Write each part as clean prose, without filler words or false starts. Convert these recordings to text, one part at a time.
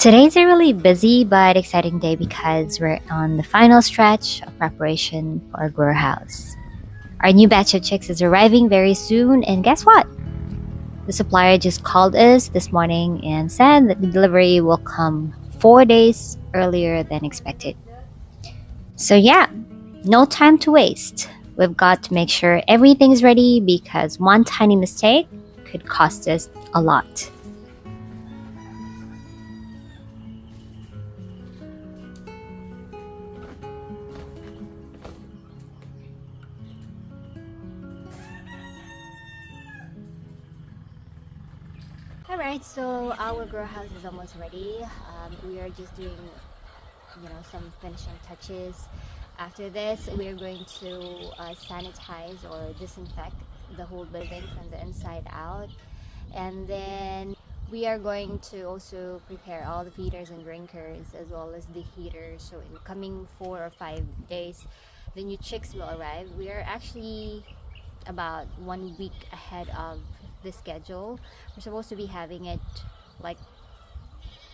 Today's a really busy but exciting day because we're on the final stretch of preparation for our grower house. Our new batch of chicks is arriving very soon, and guess what? The supplier just called us this morning and said that the delivery will come 4 days earlier than expected. So, yeah, no time to waste. We've got to make sure everything's ready because one tiny mistake could cost us a lot. Alright, so our grow house is almost ready. We are just doing, some finishing touches. After this, we are going to sanitize or disinfect the whole building from the inside out. And then we are going to also prepare all the feeders and drinkers as well as the heaters. So in coming 4 or 5 days, the new chicks will arrive. We are actually about 1 week ahead of the schedule. We're supposed to be having it like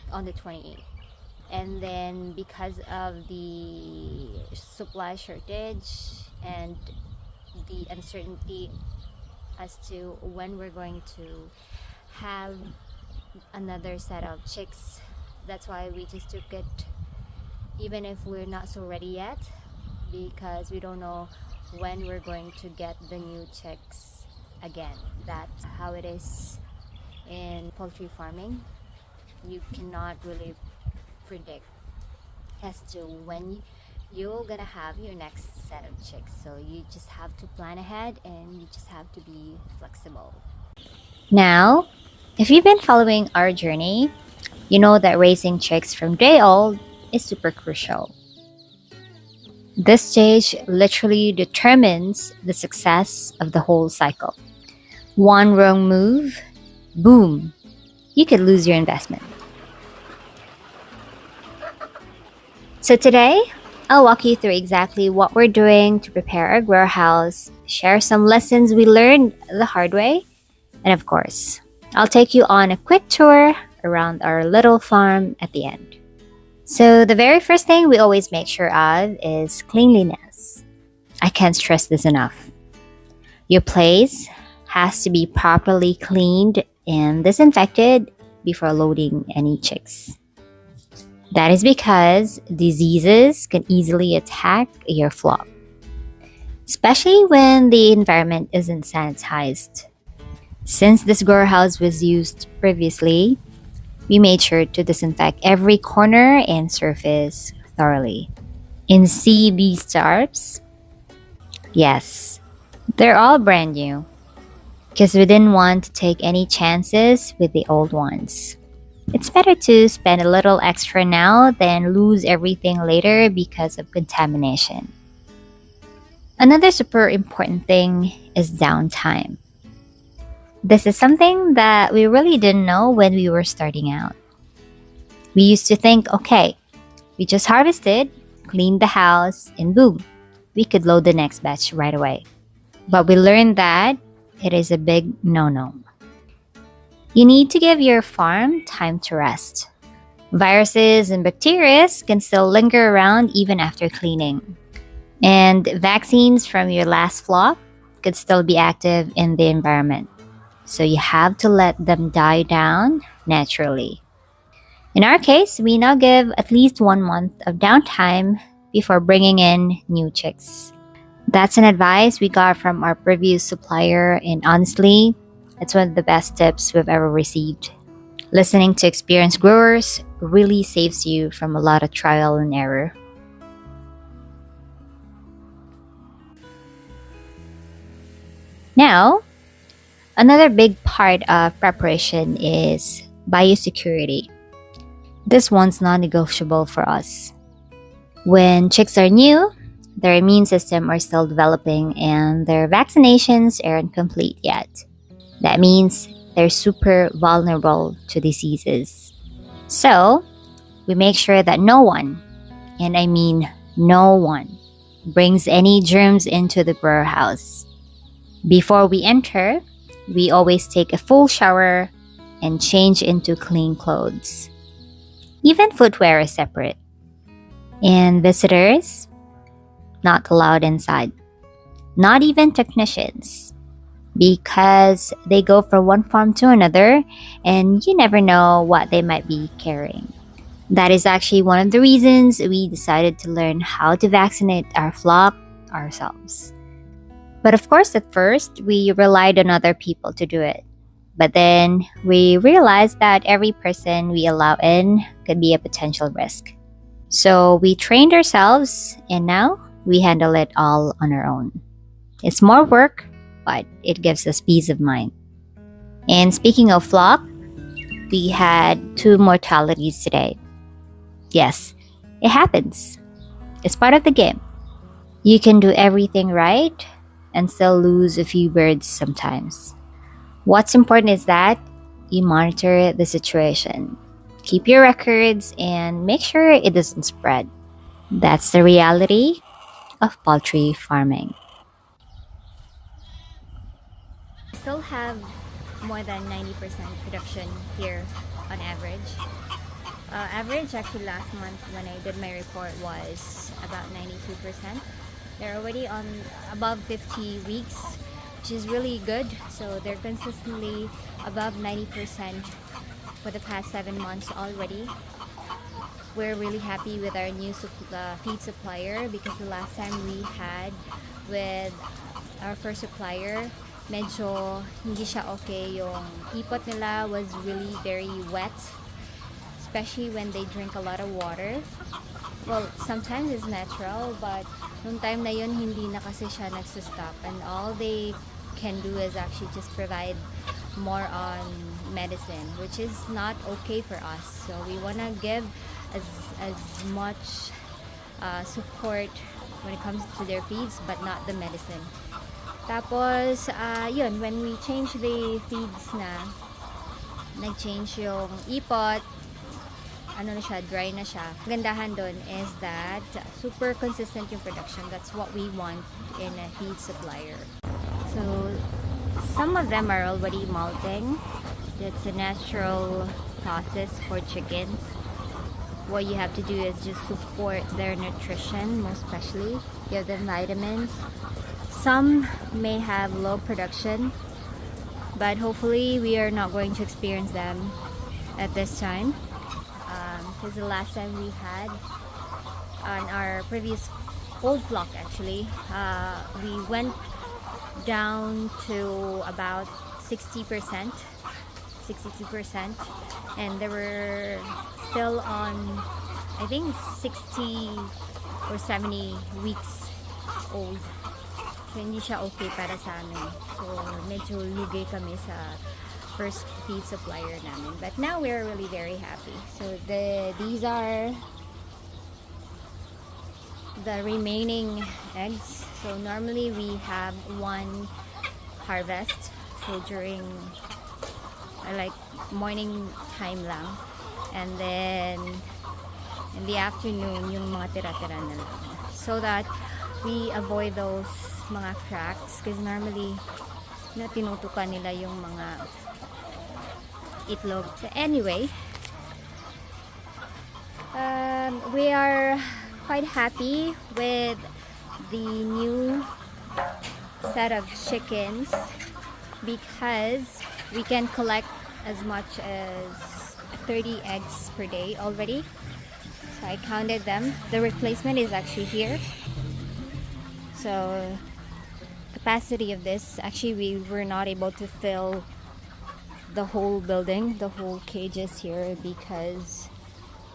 on the 28th, and then because of the supply shortage and the uncertainty as to when we're going to have another set of chicks, that's why we just took it even if we're not so ready yet, because we don't know when we're going to get the new chicks again. That's how it is in poultry farming. You cannot really predict as to when you're gonna have your next set of chicks, so you just have to plan ahead and you just have to be flexible. Now, if you've been following our journey, you know that raising chicks from day old is super crucial. This stage literally determines the success of the whole cycle. One wrong move, boom, you could lose your investment. So today, I'll walk you through exactly what we're doing to prepare our grow house, share some lessons we learned the hard way, and of course, I'll take you on a quick tour around our little farm at the end. So the very first thing we always make sure of is cleanliness. I can't stress this enough. Your place has to be properly cleaned and disinfected before loading any chicks. That is because diseases can easily attack your flock, especially when the environment isn't sanitized. Since this grower house was used previously, we made sure to disinfect every corner and surface thoroughly. And see these tarps? Yes, they're all brand new because we didn't want to take any chances with the old ones. It's better to spend a little extra now than lose everything later because of contamination. Another super important thing is downtime. This is something that we really didn't know when we were starting out. We used to think, okay, we just harvested, cleaned the house, and boom, we could load the next batch right away. But we learned that it is a big no-no. You need to give your farm time to rest. Viruses and bacteria can still linger around even after cleaning. And vaccines from your last flock could still be active in the environment. So you have to let them die down naturally. In our case, we now give at least 1 month of downtime before bringing in new chicks. That's an advice we got from our previous supplier, and honestly, it's one of the best tips we've ever received. Listening to experienced growers really saves you from a lot of trial and error. Now, another big part of preparation is biosecurity. This one's non-negotiable for us. When chicks are new, their immune system are still developing and their vaccinations aren't complete yet. That means they're super vulnerable to diseases. So, we make sure that no one, and I mean no one, brings any germs into the grower house. Before we enter, we always take a full shower and change into clean clothes. Even footwear is separate. And visitors, not allowed inside. Not even technicians. Because they go from one farm to another and you never know what they might be carrying. That is actually one of the reasons we decided to learn how to vaccinate our flock ourselves. But of course, at first, we relied on other people to do it. But then we realized that every person we allow in could be a potential risk. So we trained ourselves and now we handle it all on our own. It's more work, but it gives us peace of mind. And speaking of flock, we had 2 mortalities today. Yes, it happens. It's part of the game. You can do everything right and still lose a few birds sometimes. What's important is that you monitor the situation, keep your records, and make sure it doesn't spread. That's the reality of poultry farming. Still have more than 90% production here on average. Average actually last month when I did my report was about 92%. They're already on above 50 weeks, which is really good. So they're consistently above 90% for the past 7 months already. We're really happy with our new feed supplier because the last time we had with our first supplier, medyo hindi siya okay. Yung ipot nila was really very wet, especially when they drink a lot of water. Well, sometimes it's natural, but nung time na yun, hindi na kasi siya nagsustop. And all they can do is actually just provide more on medicine, which is not okay for us. So we want to give as much support when it comes to their feeds, but not the medicine. Tapos, yun, when we change the feeds na, nag-change yung ipot, ano na siya, dry na siya. Gandahan doon is that super consistent yung production. That's what we want in a feed supplier. So, some of them are already molting. It's a natural process for chickens. What you have to do is just support their nutrition, most especially give them vitamins. Some may have low production, but hopefully we are not going to experience them at this time. Because the last time we had on our previous old flock actually, we went down to about 60%, 62%, and they were still on, I think, 60 or 70 weeks old. So hindi siya okay para sa amin. So medyo lugi kami sa first feed supplier namin. But now we're really very happy. So these are the remaining eggs. So normally we have one harvest. So during like morning time lang. And then in the afternoon, yung mga tira-tira na lang. So that we avoid those mga cracks. Because normally, na tinutukan nila yung mga itlog. So anyway, we are quite happy with the new set of chickens because we can collect as much as 30 eggs per day already. So I counted them. The replacement is actually here. So capacity of this, actually we were not able to fill the whole building, the whole cages here, because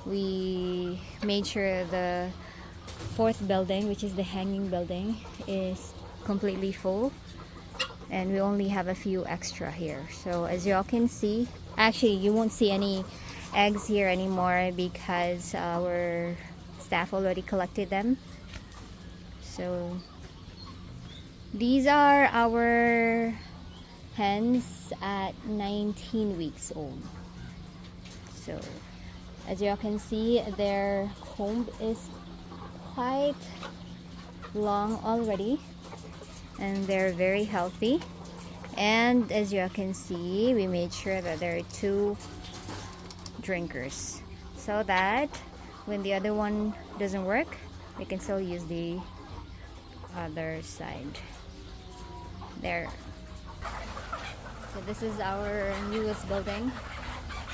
we made sure the fourth building, which is the hanging building, is completely full, and we only have a few extra here. So as y'all can see, actually you won't see any eggs here anymore because our staff already collected them. So these are our hens at 19 weeks old. So as you can see, their comb is quite long already and they're very healthy. And as you can see, we made sure that there are 2 drinkers. so that when the other one doesn't work, we can still use the other side. There. So this is our newest building.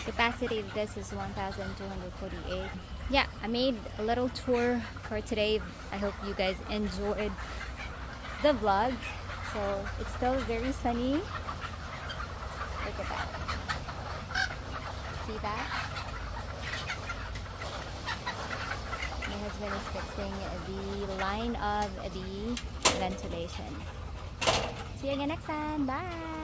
Capacity of this is 1,248. Yeah, I made a little tour for today. I hope you guys enjoyed the vlog. So it's still very sunny. Look at that. See that? My husband is fixing the line of the ventilation. See you again next time. Bye!